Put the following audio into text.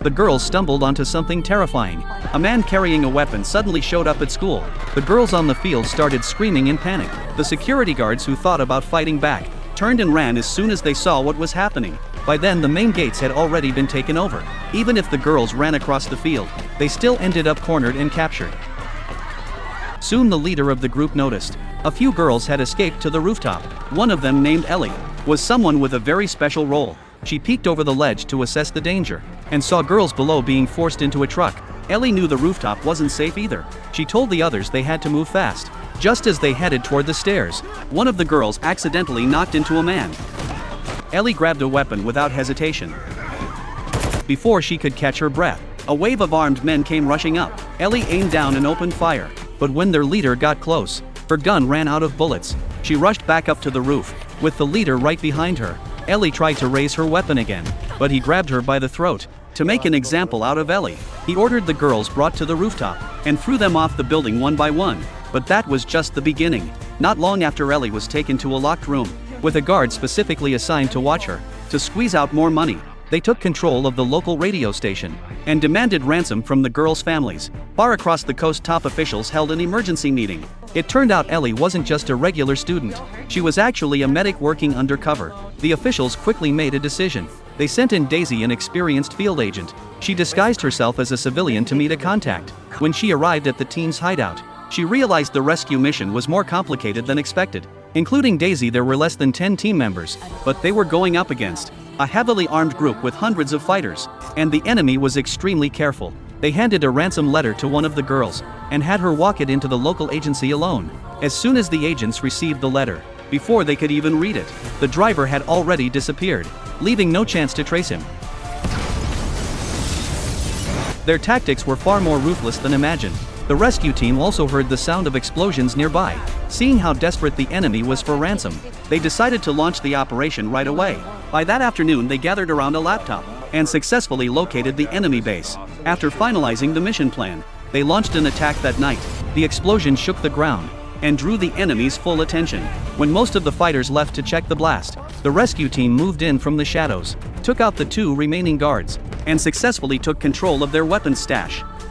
the girls stumbled onto something terrifying. A man carrying a weapon suddenly showed up at school. The girls on the field started screaming in panic. The security guards, who thought about fighting back, turned and ran as soon as they saw what was happening. By then the main gates had already been taken over. Even if the girls ran across the field, they still ended up cornered and captured. Soon the leader of the group noticed. A few girls had escaped to the rooftop. One of them, named Ellie, was someone with a very special role. She peeked over the ledge to assess the danger, and saw girls below being forced into a truck. Ellie knew the rooftop wasn't safe either. She told the others they had to move fast. Just as they headed toward the stairs, one of the girls accidentally knocked into a man. Ellie grabbed a weapon without hesitation. Before she could catch her breath, a wave of armed men came rushing up. Ellie aimed down and opened fire, but when their leader got close, her gun ran out of bullets. She rushed back up to the roof, with the leader right behind her. Ellie tried to raise her weapon again, but he grabbed her by the throat. To make an example out of Ellie, he ordered the girls brought to the rooftop, and threw them off the building one by one. But that was just the beginning. Not long after, Ellie was taken to a locked room, with a guard specifically assigned to watch her. To squeeze out more money, they took control of the local radio station, and demanded ransom from the girls' families. Far across the coast, top officials held an emergency meeting. It turned out Ellie wasn't just a regular student. She was actually a medic working undercover. The officials quickly made a decision. They sent in Daisy, an experienced field agent. She disguised herself as a civilian to meet a contact. When she arrived at the team's hideout, she realized the rescue mission was more complicated than expected. Including Daisy, there were less than 10 team members, but they were going up against a heavily armed group with hundreds of fighters, and the enemy was extremely careful. They handed a ransom letter to one of the girls, and had her walk it into the local agency alone. As soon as the agents received the letter, before they could even read it, the driver had already disappeared, leaving no chance to trace him. Their tactics were far more ruthless than imagined. The rescue team also heard the sound of explosions nearby. Seeing how desperate the enemy was for ransom, they decided to launch the operation right away. By that afternoon, they gathered around a laptop and successfully located the enemy base. After finalizing the mission plan, they launched an attack that night. The explosion shook the ground and drew the enemy's full attention. When most of the fighters left to check the blast, the rescue team moved in from the shadows, took out the 2 remaining guards, and successfully took control of their weapons stash.